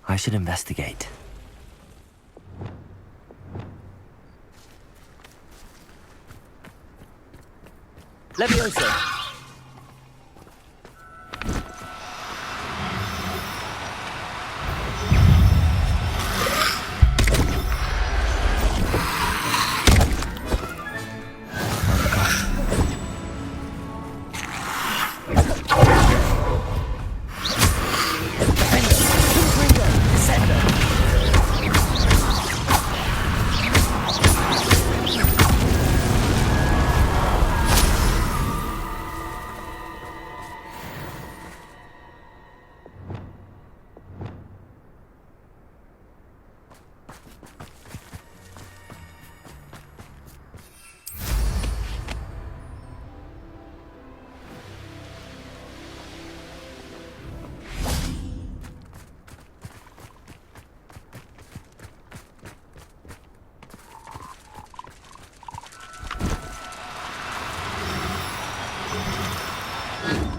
I should investigate. Levioso!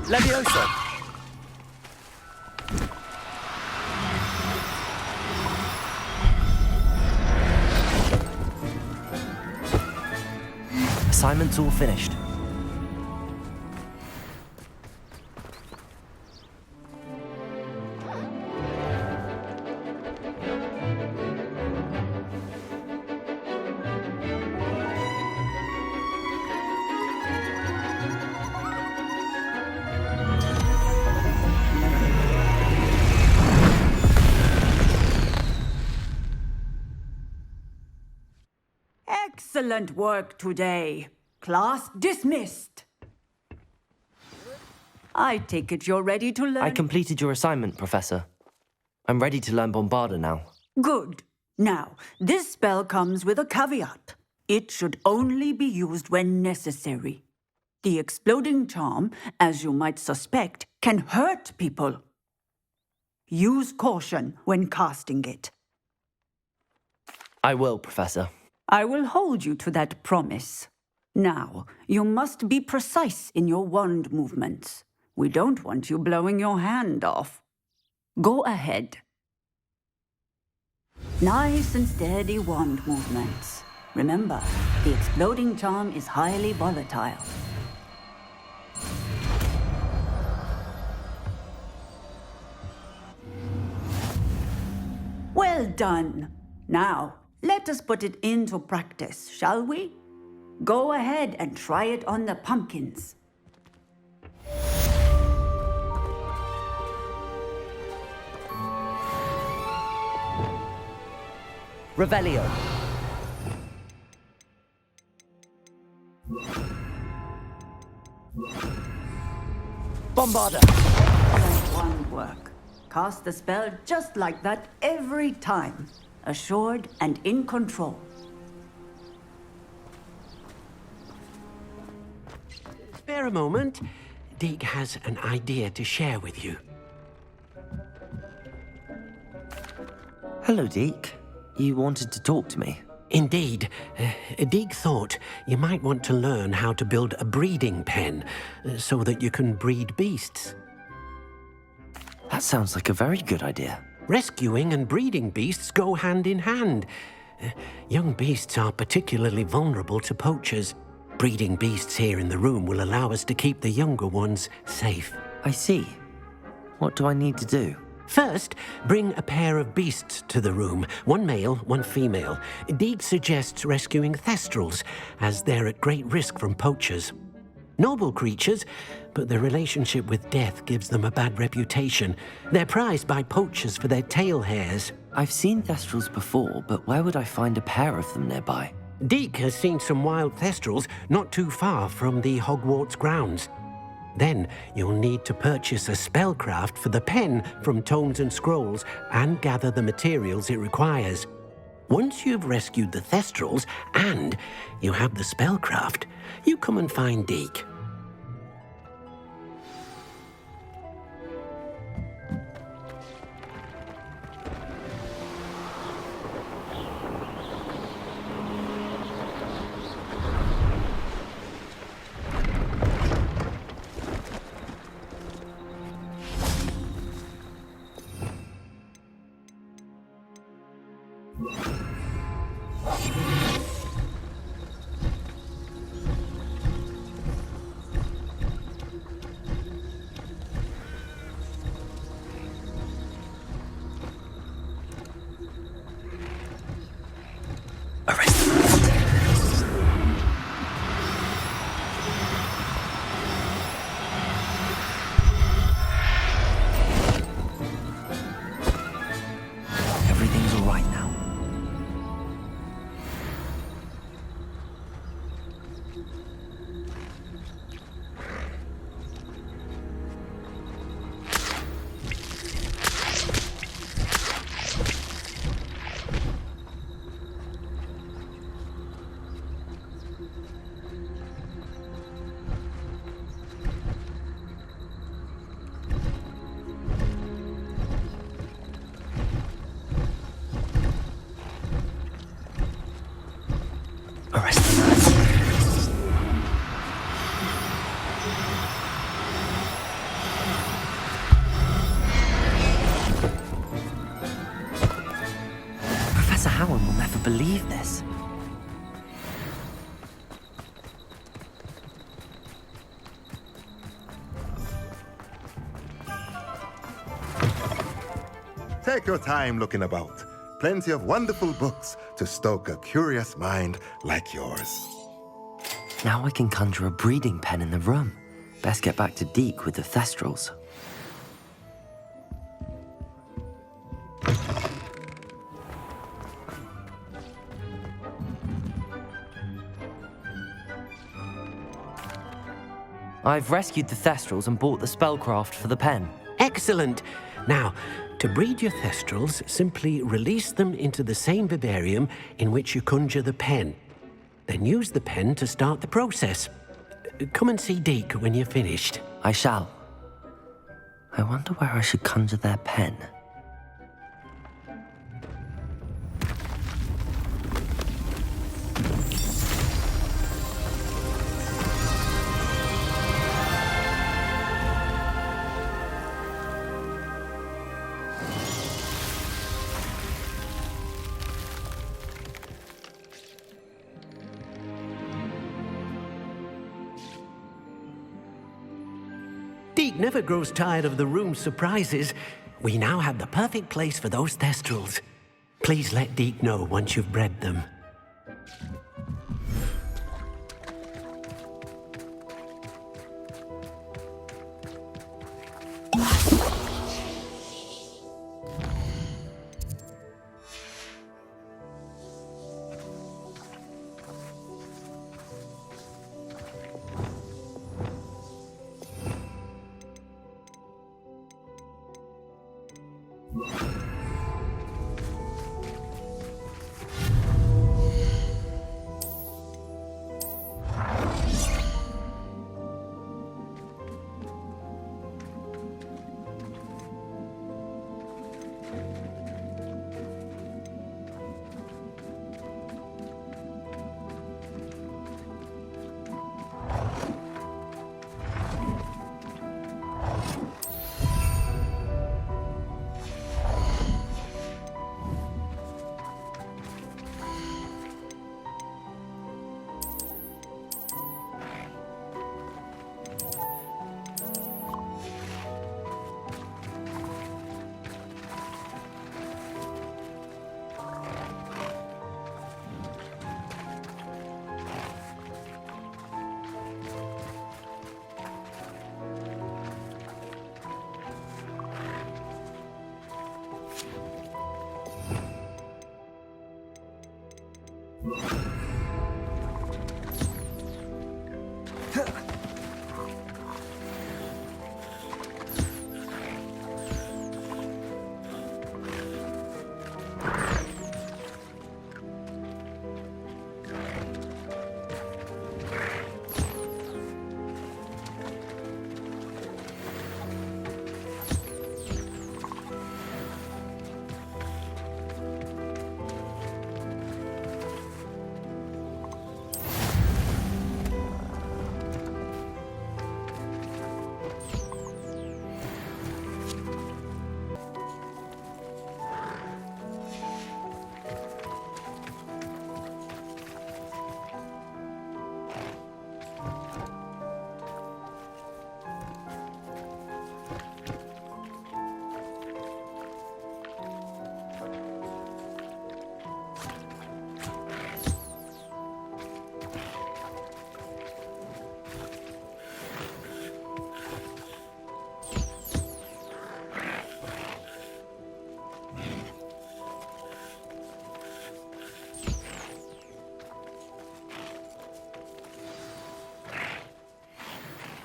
Levioso! Assignment's all finished. Excellent work today. Class dismissed. I take it you're ready to learn. I completed your assignment, Professor. I'm ready to learn Bombarda now. Good. Now, this spell comes with a caveat. It should only be used when necessary. The exploding charm, as you might suspect, can hurt people. Use caution when casting it. I will, Professor. I will hold you to that promise. Now, you must be precise in your wand movements. We don't want you blowing your hand off. Go ahead. Nice and steady wand movements. Remember, the exploding charm is highly volatile. Well done. Now, let us put it into practice, shall we? Go ahead and try it on the pumpkins. Revelio. Bombarda. That wand work. Cast the spell just like that every time. Assured and in control. Spare a moment. Deke has an idea to share with you. Hello, Deke. You wanted to talk to me? Indeed. Deke thought you might want to learn how to build a breeding pen so that you can breed beasts. That sounds like a very good idea. Rescuing and breeding beasts go hand in hand. Young beasts are particularly vulnerable to poachers. Breeding beasts here in the room will allow us to keep the younger ones safe. I see. What do I need to do? First, bring a pair of beasts to the room. One male, one female. Deke suggests rescuing thestrals, as they're at great risk from poachers. Noble creatures, but their relationship with death gives them a bad reputation. They're prized by poachers for their tail hairs. I've seen thestrals before, but where would I find a pair of them nearby? Deke has seen some wild thestrals not too far from the Hogwarts grounds. Then you'll need to purchase a spellcraft for the pen from Tomes and Scrolls and gather the materials it requires. Once you've rescued the thestrals and you have the spellcraft, you come and find Deke. Arrest them. Everything's all right now. Arrest them. Professor Howard will never believe this. Take your time looking about. Plenty of wonderful books to stoke a curious mind like yours. Now I can conjure a breeding pen in the room. Best get back to Deke with the Thestrals. I've rescued the Thestrals and bought the spellcraft for the pen. Excellent. Now, to breed your Thestrals, simply release them into the same vivarium in which you conjure the pen. Then use the pen to start the process. Come and see Deke when you're finished. I shall. I wonder where I should conjure their pen. Deke never grows tired of the room's surprises. We now have the perfect place for those Thestrals. Please let Deke know once you've bred them.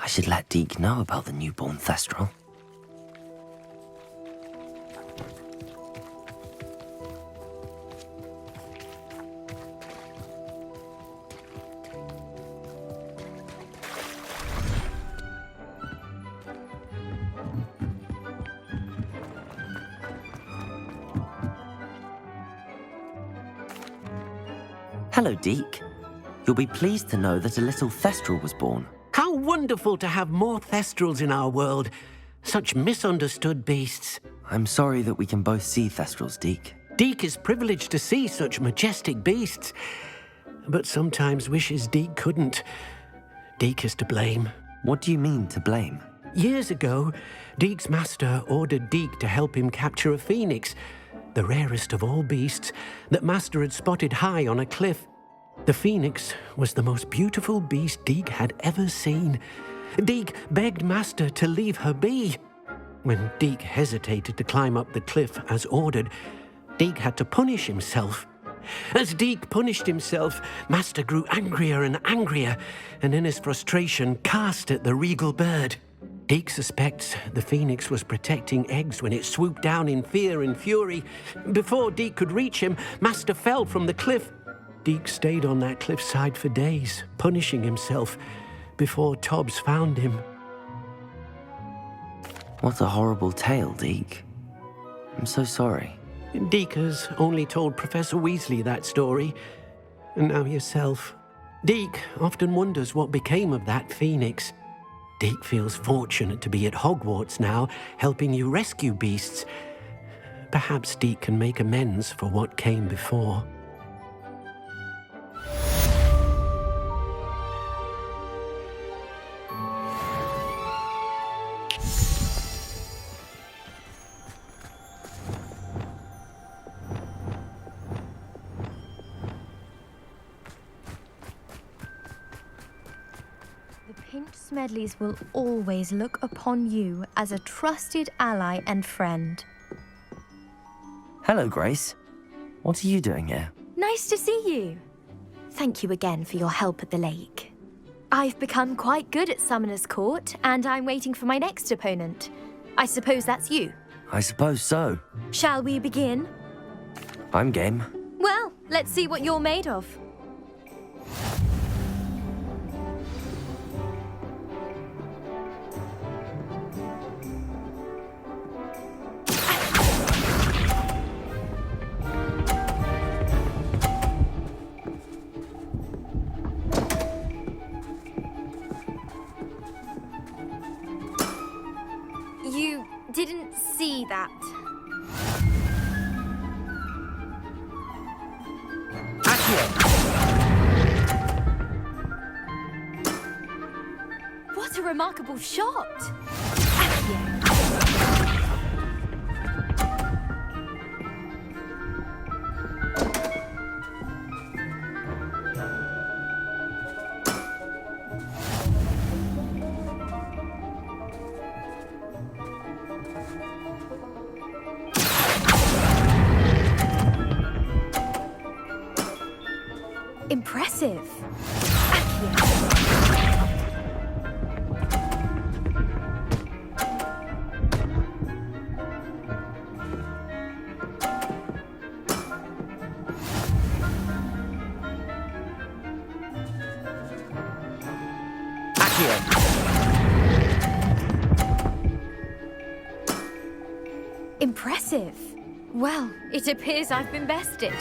I should let Deke know about the newborn Thestral. Hello, Deke. You'll be pleased to know that a little Thestral was born. How wonderful to have more Thestrals in our world. Such misunderstood beasts. I'm sorry that we can both see Thestrals, Deke. Deke is privileged to see such majestic beasts, but sometimes wishes Deke couldn't. Deke is to blame. What do you mean, to blame? Years ago, Deke's master ordered Deke to help him capture a phoenix, the rarest of all beasts that Master had spotted high on a cliff. The phoenix was the most beautiful beast Deke had ever seen. Deke begged Master to leave her be. When Deke hesitated to climb up the cliff as ordered, Deke had to punish himself. As Deke punished himself, Master grew angrier and angrier, and in his frustration cast at the regal bird. Deke suspects the phoenix was protecting eggs when it swooped down in fear and fury. Before Deke could reach him, Master fell from the cliff. Deke stayed on that cliffside for days, punishing himself, before Tobbs found him. What a horrible tale, Deke. I'm so sorry. Deke has only told Professor Weasley that story, and now yourself. Deke often wonders what became of that phoenix. Deke feels fortunate to be at Hogwarts now, helping you rescue beasts. Perhaps Deke can make amends for what came before. Smedleys will always look upon you as a trusted ally and friend. Hello, Grace. What are you doing here? Nice to see you. Thank you again for your help at the lake. I've become quite good at Summoner's Court, and I'm waiting for my next opponent. I suppose that's you. I suppose so. Shall we begin? I'm game. Well, let's see what you're made of. You didn't see that. What a remarkable shot! Accio. Impressive. Impressive. Well, it appears I've been bested.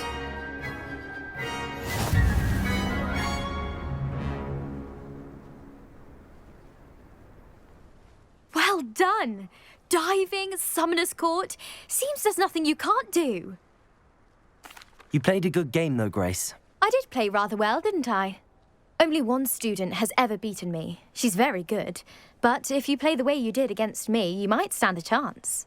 Well done! Diving, Summoner's Court. Seems there's nothing you can't do. You played a good game, though, Grace. I did play rather well, didn't I? Only one student has ever beaten me. She's very good. But if you play the way you did against me, you might stand a chance.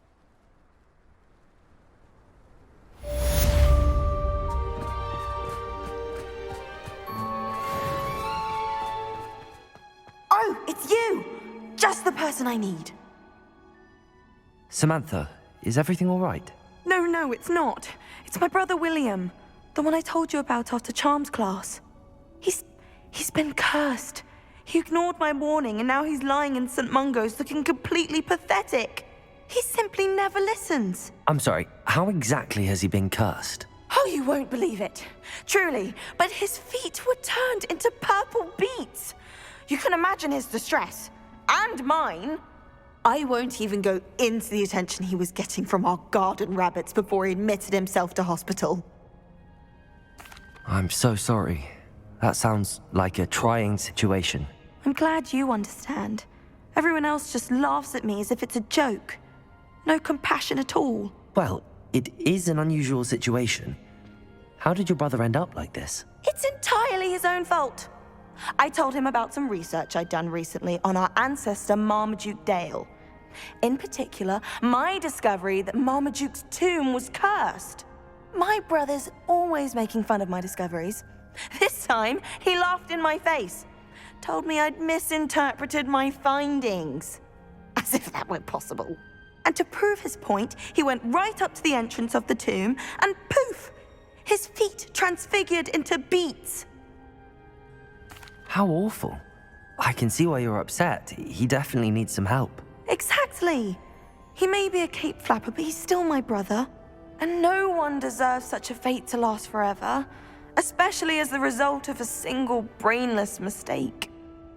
Oh, it's you! Just the person I need. Samantha, is everything all right? No, it's not. It's my brother William. The one I told you about after Charms class. He's been cursed. He ignored my warning and now he's lying in St. Mungo's looking completely pathetic. He simply never listens. I'm sorry, how exactly has he been cursed? Oh, you won't believe it. Truly, but his feet were turned into purple beets. You can imagine his distress. And mine. I won't even go into the attention he was getting from our garden rabbits before he admitted himself to hospital. I'm so sorry. That sounds like a trying situation. I'm glad you understand. Everyone else just laughs at me as if it's a joke. No compassion at all. Well, it is an unusual situation. How did your brother end up like this? It's entirely his own fault. I told him about some research I'd done recently on our ancestor Marmaduke Dale. In particular, my discovery that Marmaduke's tomb was cursed. My brother's always making fun of my discoveries. This time, he laughed in my face. Told me I'd misinterpreted my findings. As if that were possible. And to prove his point, he went right up to the entrance of the tomb and poof! His feet transfigured into beets. How awful. I can see why you're upset. He definitely needs some help. Exactly. He may be a cape flapper, but he's still my brother. And no one deserves such a fate to last forever, especially as the result of a single brainless mistake.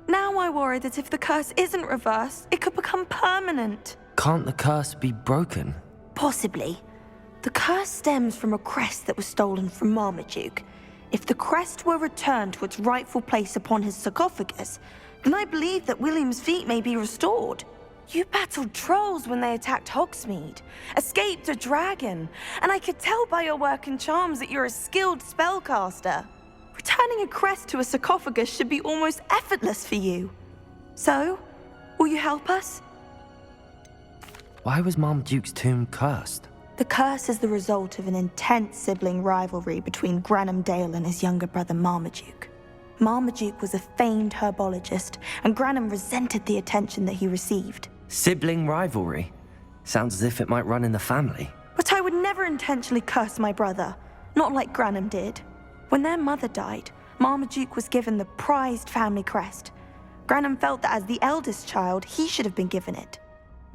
Now I worry that if the curse isn't reversed, it could become permanent. Can't the curse be broken? Possibly. The curse stems from a crest that was stolen from Marmaduke. If the crest were returned to its rightful place upon his sarcophagus, then I believe that William's feet may be restored. You battled trolls when they attacked Hogsmeade, escaped a dragon, and I could tell by your work and charms that you're a skilled spellcaster. Returning a crest to a sarcophagus should be almost effortless for you. So, will you help us? Why was Marmaduke's tomb cursed? The curse is the result of an intense sibling rivalry between Granham Dale and his younger brother Marmaduke. Marmaduke was a famed herbologist, and Granham resented the attention that he received. Sibling rivalry? Sounds as if it might run in the family. But I would never intentionally curse my brother, not like Granham did. When their mother died, Marmaduke was given the prized family crest. Granham felt that as the eldest child, he should have been given it.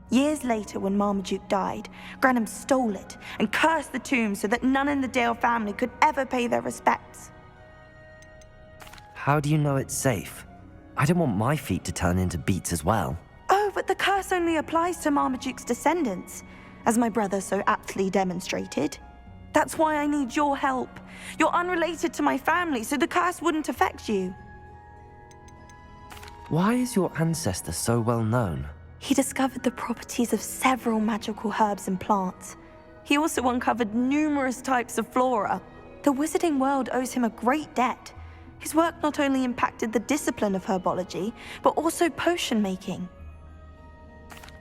Years later, when Marmaduke died, Granham stole it and cursed the tomb so that none in the Dale family could ever pay their respects. How do you know it's safe? I don't want my feet to turn into beets as well. Oh, but the curse only applies to Marmaduke's descendants, as my brother so aptly demonstrated. That's why I need your help. You're unrelated to my family, so the curse wouldn't affect you. Why is your ancestor so well known? He discovered the properties of several magical herbs and plants. He also uncovered numerous types of flora. The wizarding world owes him a great debt. His work not only impacted the discipline of herbology, but also potion making.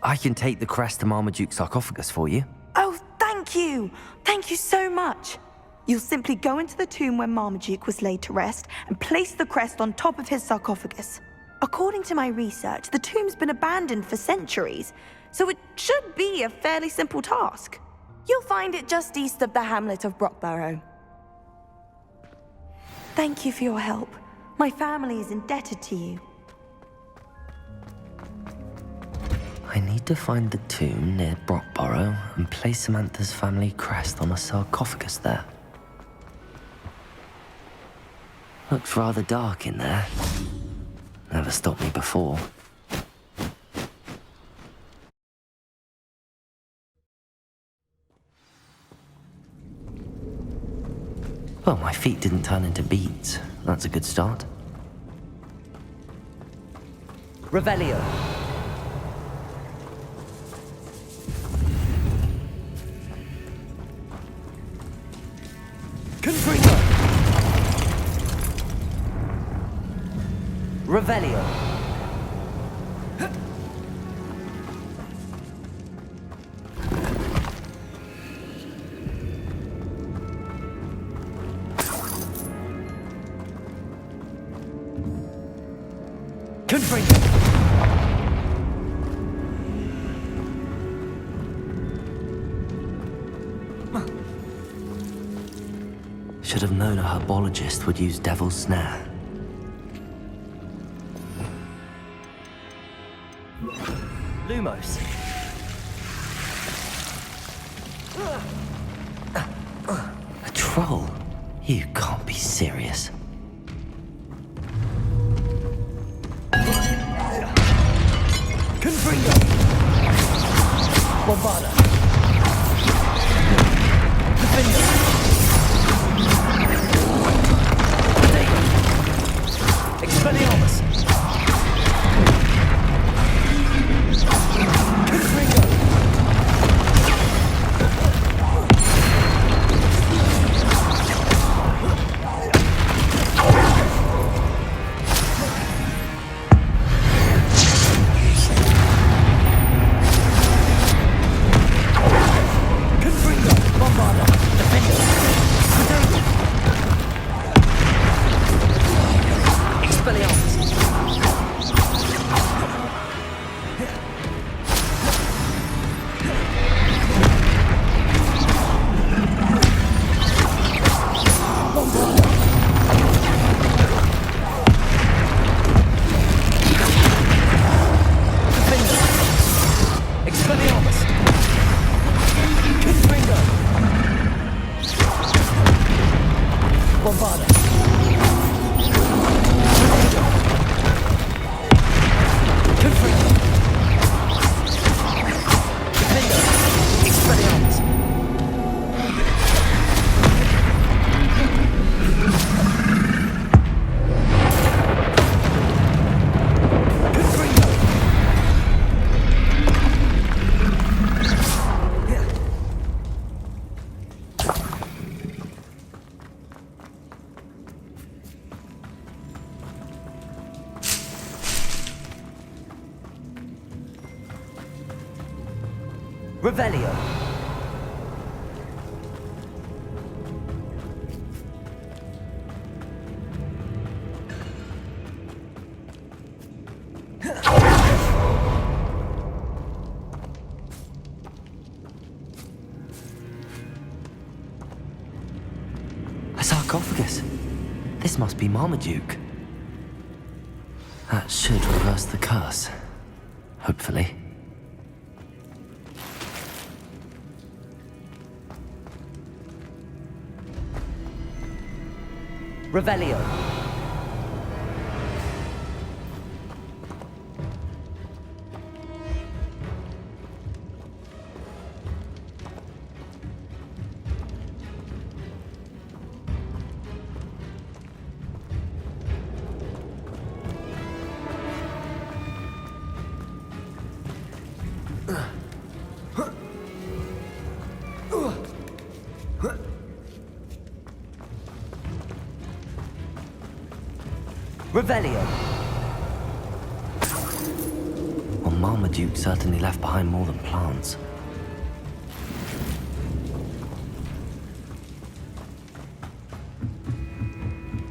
I can take the crest to Marmaduke's sarcophagus for you. Oh, thank you! Thank you so much! You'll simply go into the tomb where Marmaduke was laid to rest and place the crest on top of his sarcophagus. According to my research, the tomb's been abandoned for centuries, so it should be a fairly simple task. You'll find it just east of the hamlet of Brockborough. Thank you for your help. My family is indebted to you. I need to find the tomb near Brockborough and place Samantha's family crest on a sarcophagus there. Looks rather dark in there. Never stopped me before. Well, my feet didn't turn into beets. That's a good start. Revelio. Confringo. Revelio. Confringo. Should have known a herbologist would use Devil's Snare. Lumos. A troll? You can't be serious. Confringo. Bombarda. Defender. Expelliarmus. Confringo. Confringo. Bombarda. Defender. Expelliarmus. Expelliarmus! Confringo! Bombarda! Confringo! Defender! Expelliarmus! Confringo! Revelio. A sarcophagus. This must be Marmaduke. That should reverse the curse. Hopefully. Revelio. Revelio. Well, Marmaduke certainly left behind more than plants.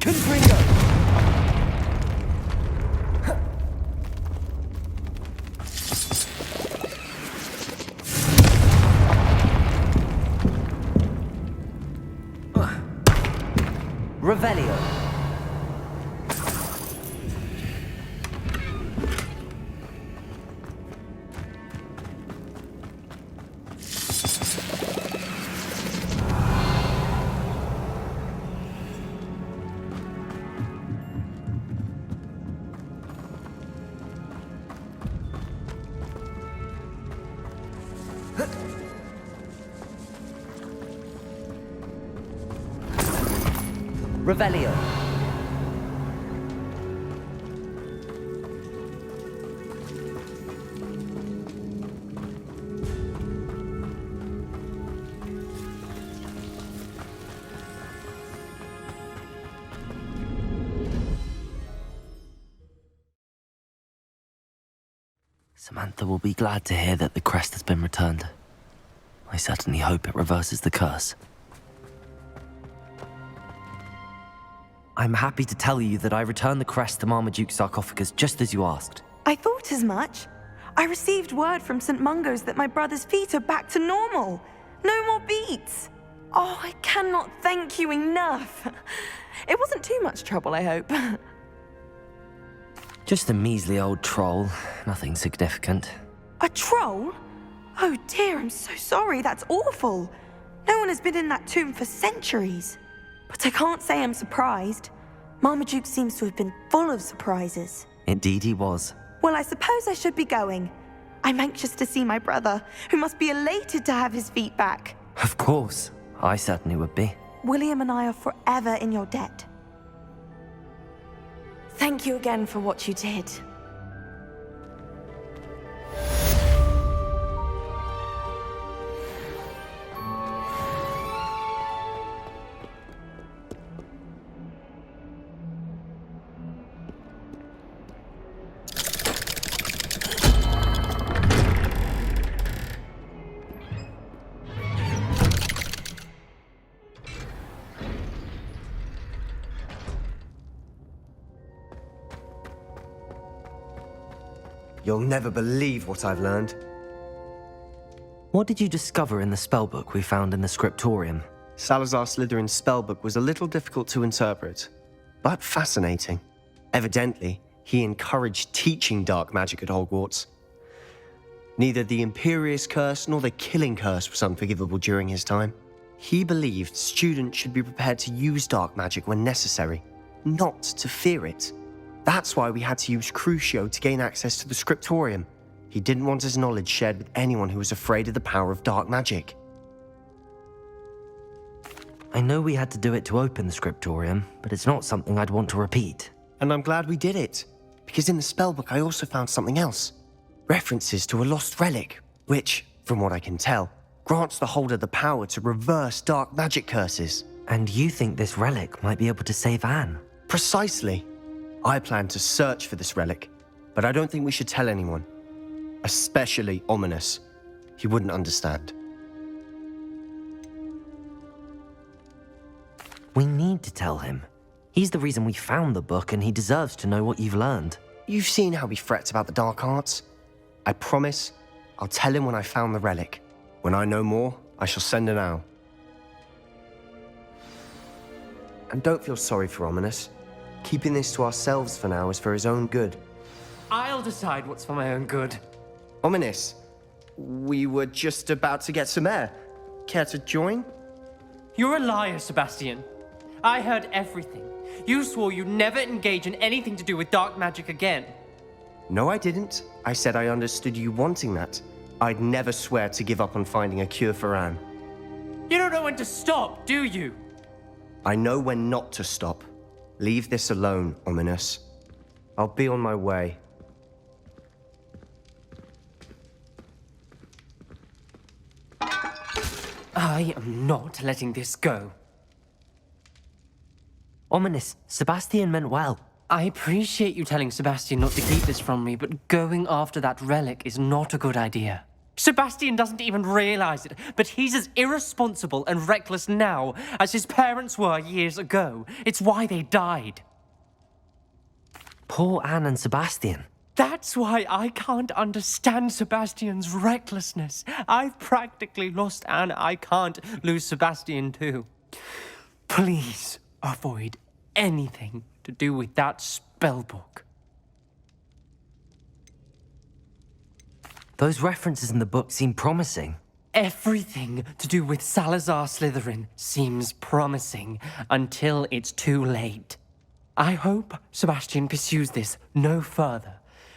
Confringo. Revelio. Revelio. Samantha will be glad to hear that the crest has been returned. I certainly hope it reverses the curse. I'm happy to tell you that I returned the crest to Marmaduke's sarcophagus just as you asked. I thought as much. I received word from St. Mungo's that my brother's feet are back to normal. No more beats. Oh, I cannot thank you enough. It wasn't too much trouble, I hope. Just a measly old troll. Nothing significant. A troll? Oh dear, I'm so sorry. That's awful. No one has been in that tomb for centuries. But I can't say I'm surprised. Marmaduke seems to have been full of surprises. Indeed he was. Well, I suppose I should be going. I'm anxious to see my brother, who must be elated to have his feet back. Of course. I certainly would be. William and I are forever in your debt. Thank you again for what you did. You'll never believe what I've learned. What did you discover in the spellbook we found in the scriptorium? Salazar Slytherin's spellbook was a little difficult to interpret, but fascinating. Evidently, he encouraged teaching dark magic at Hogwarts. Neither the Imperious Curse nor the Killing Curse was unforgivable during his time. He believed students should be prepared to use dark magic when necessary, not to fear it. That's why we had to use Crucio to gain access to the scriptorium. He didn't want his knowledge shared with anyone who was afraid of the power of dark magic. I know we had to do it to open the scriptorium, but it's not something I'd want to repeat. And I'm glad we did it, because in the spellbook I also found something else. References to a lost relic, which, from what I can tell, grants the holder the power to reverse dark magic curses. And you think this relic might be able to save Anne? Precisely. I plan to search for this relic, but I don't think we should tell anyone. Especially Ominous. He wouldn't understand. We need to tell him. He's the reason we found the book, and he deserves to know what you've learned. You've seen how he frets about the dark arts. I promise I'll tell him when I found the relic. When I know more, I shall send an owl. And don't feel sorry for Ominous. Keeping this to ourselves for now is for his own good. I'll decide what's for my own good. Ominous, we were just about to get some air. Care to join? You're a liar, Sebastian. I heard everything. You swore you'd never engage in anything to do with dark magic again. No, I didn't. I said I understood you wanting that. I'd never swear to give up on finding a cure for Anne. You don't know when to stop, do you? I know when not to stop. Leave this alone, Ominous. I'll be on my way. I am not letting this go. Ominous, Sebastian meant well. I appreciate you telling Sebastian not to keep this from me, but going after that relic is not a good idea. Sebastian doesn't even realize it, but he's as irresponsible and reckless now as his parents were years ago. It's why they died. Poor Anne and Sebastian. That's why I can't understand Sebastian's recklessness. I've practically lost Anne. I can't lose Sebastian too. Please avoid anything to do with that spellbook. Those references in the book seem promising. Everything to do with Salazar Slytherin seems promising until it's too late. I hope Sebastian pursues this no further,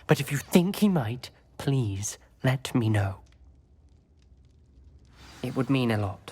but if you think he might, please let me know. It would mean a lot.